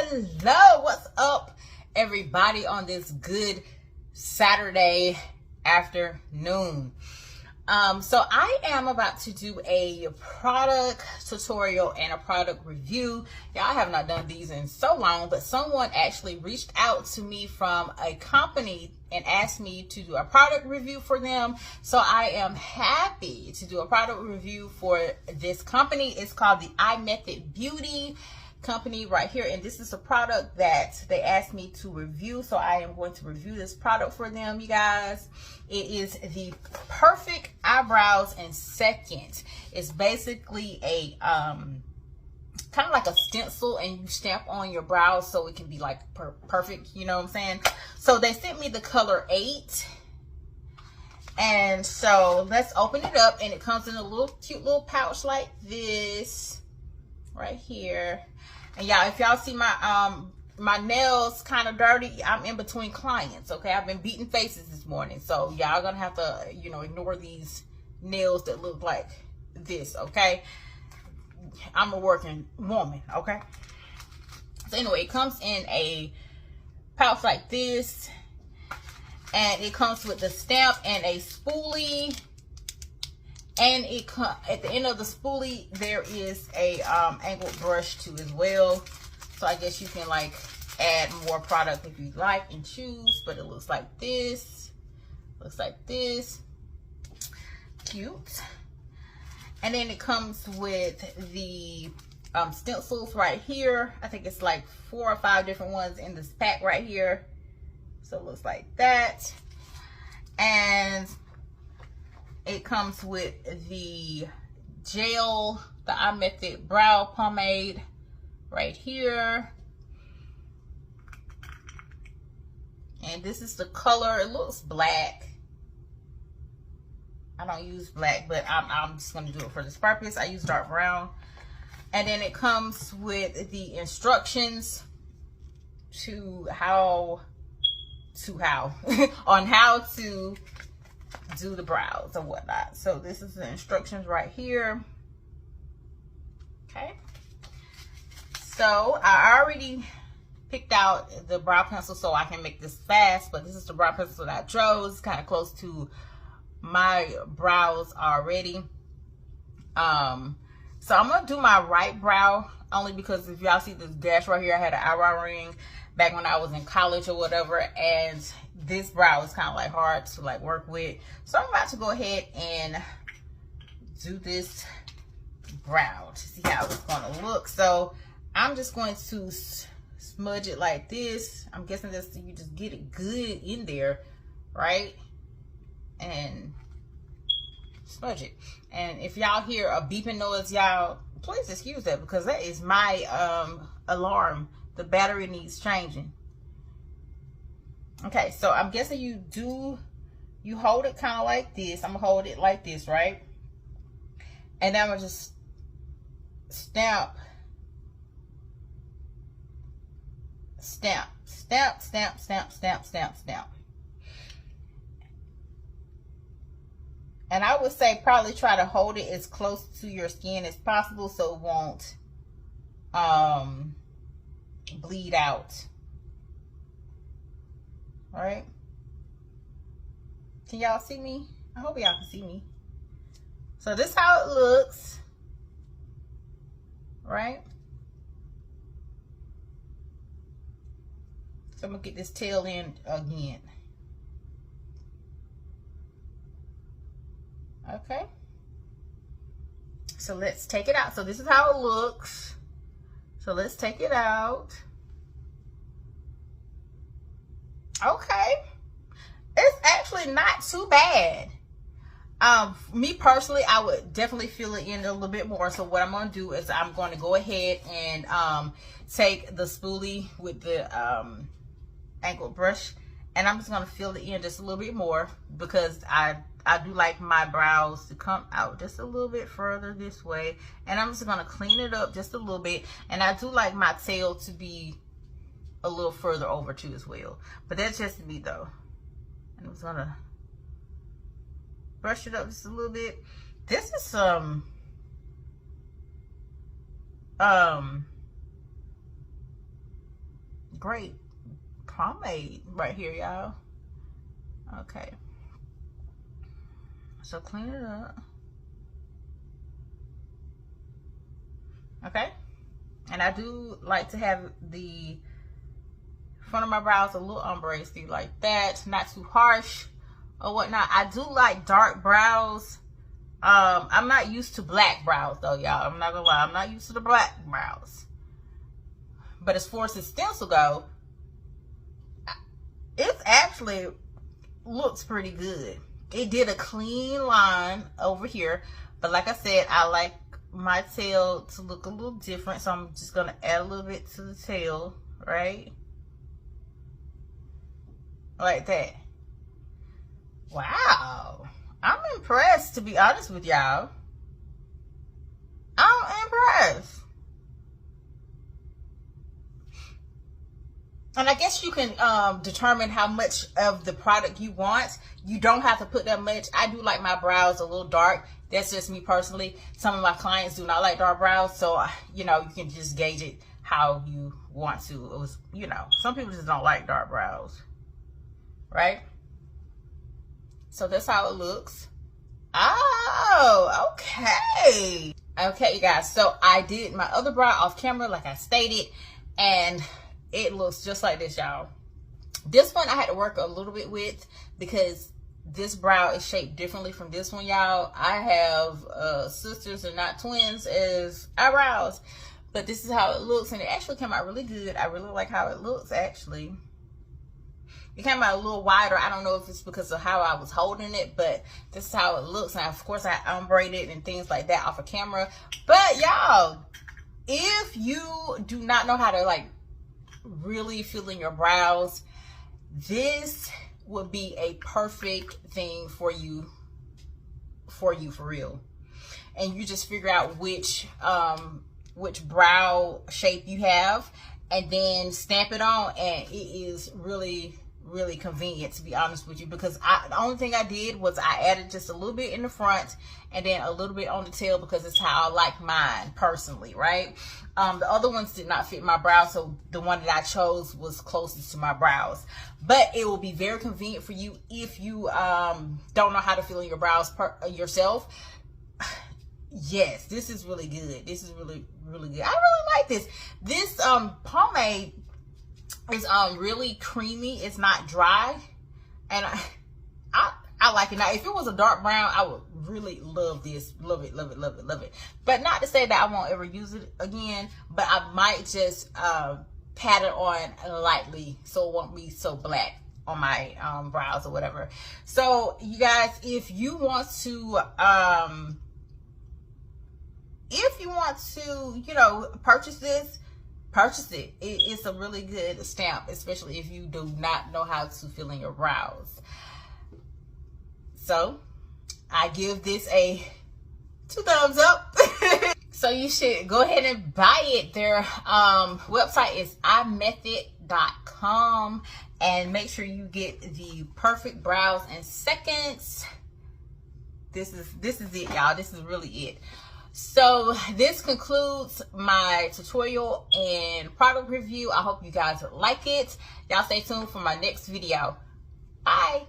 Hello, what's up everybody on this good Saturday afternoon? So I am about to do a product tutorial and a product review. Y'all have not done these in so long, but someone actually reached out to me from a company and asked me to do a product review for them. So I am happy to do a product review for this company. It's called the IMethod Beauty company right here, and this is a product that they asked me to review, so I am going to review this product for them, you guys. It is the Perfect Eyebrows in Second. It's basically a kind of like a stencil, and you stamp on your brows so it can be like perfect, you know what I'm saying? So they sent me the color 8, and so let's open it up, and it comes in a little cute little pouch like this right here. And y'all, if y'all see my my nails kind of dirty, I'm in between clients, okay? I've been beating faces this morning, so y'all gonna have to, you know, ignore these nails that look like this, okay? I'm a working woman, okay? So anyway, it comes in a pouch like this, and it comes with the stamp and a spoolie. And it at the end of the spoolie, there is a angled brush too as well. So I guess you can like add more product if you like and choose. But it looks like this. Looks like this. Cute. And then it comes with the stencils right here. I think it's like 4 or 5 different ones in this pack right here. So it looks like that. And it comes with the gel, the IMethod brow pomade right here. And this is the color. It looks black. I don't use black, but I'm just going to do it for this purpose. I use dark brown. And then it comes with the instructions on how to do the brows or whatnot. So this is the instructions right here. Okay, so I already picked out the brow pencil so I can make this fast, but this is the brow pencil that I chose. It's kind of close to my brows already. So I'm gonna do my right brow only because if y'all see this gash right here, I had an eyebrow ring back when I was in college or whatever, and this brow is kind of like hard to like work with. So I'm about to go ahead and do this brow to see how it's gonna look. So I'm just going to smudge it like this. I'm guessing that's so you just get it good in there, right? And smudge it. And if y'all hear a beeping noise, y'all please excuse that because that is my alarm. The battery needs changing. Okay, so I'm guessing you hold it kind of like this. I'm gonna hold it like this, right? And then I'm gonna just stamp, stamp, stamp, stamp, stamp, stamp, stamp, stamp. And I would say probably try to hold it as close to your skin as possible so it won't bleed out. All right, can y'all see me? I hope y'all can see me. So this is how it looks, right? So I'm gonna get this tail end again. Okay, so let's take it out. So this is how it looks. So let's take it out. Okay, it's actually not too bad. Me personally, I would definitely fill it in a little bit more. So what I'm going to do is I'm going to go ahead and take the spoolie with the angled brush, and I'm just going to fill it in just a little bit more because I do like my brows to come out just a little bit further this way, and I'm just going to clean it up just a little bit. And I do like my tail to be a little further over too as well, but that's just me though. And I'm just gonna brush it up just a little bit. This is some great pomade right here, y'all. Okay. So clean it up. Okay. And I do like to have the front of my brows a little ombre-y like that, not too harsh or whatnot. I do like dark brows. I'm not used to black brows though, y'all. I'm not gonna lie, I'm not used to the black brows. But as far as the stencil go, it actually looks pretty good. It did a clean line over here, but like I said, I like my tail to look a little different, so I'm just gonna add a little bit to the tail, right? Like that. Wow, I'm impressed, to be honest with y'all. I'm impressed. And I guess you can determine how much of the product you want. You don't have to put that much. I do like my brows a little dark. That's just me personally. Some of my clients do not like dark brows, so you know, you can just gauge it how you want to. It was, you know, some people just don't like dark brows, right? So that's how it looks. Oh, okay. Okay, you guys. So I did my other brow off camera, like I stated, and it looks just like this, y'all. This one I had to work a little bit with because this brow is shaped differently from this one, y'all. I have sisters and not twins as eyebrows, but this is how it looks, and it actually came out really good. I really like how it looks, actually. It came out a little wider. I don't know if it's because of how I was holding it, but this is how it looks. And of course, I ombre it and things like that off of camera. But y'all, if you do not know how to like really fill in your brows, this would be a perfect thing for you for real. And you just figure out which brow shape you have and then stamp it on, and it is really convenient, to be honest with you, because the only thing I did was I added just a little bit in the front and then a little bit on the tail because it's how I like mine personally, right? The other ones did not fit my brows, so the one that I chose was closest to my brows. But it will be very convenient for you if you don't know how to fill in your brows yourself. Yes, this is really good. This is really good. I really like this. This pomade is really creamy. It's not dry, and I like it. Now, if it was a dark brown, I would really love this. Love it. But not to say that I won't ever use it again, but I might just pat it on lightly so it won't be so black on my brows or whatever. So you guys, if you want to you know, purchase this, purchase it. It's a really good stamp, especially if you do not know how to fill in your brows. So I give this a 2 thumbs up. So you should go ahead and buy it. Their website is IMethod.com, and make sure you get the perfect brows in seconds. This is it, y'all. This is really it. So this concludes my tutorial and product review. I hope you guys like it. Y'all stay tuned for my next video. Bye.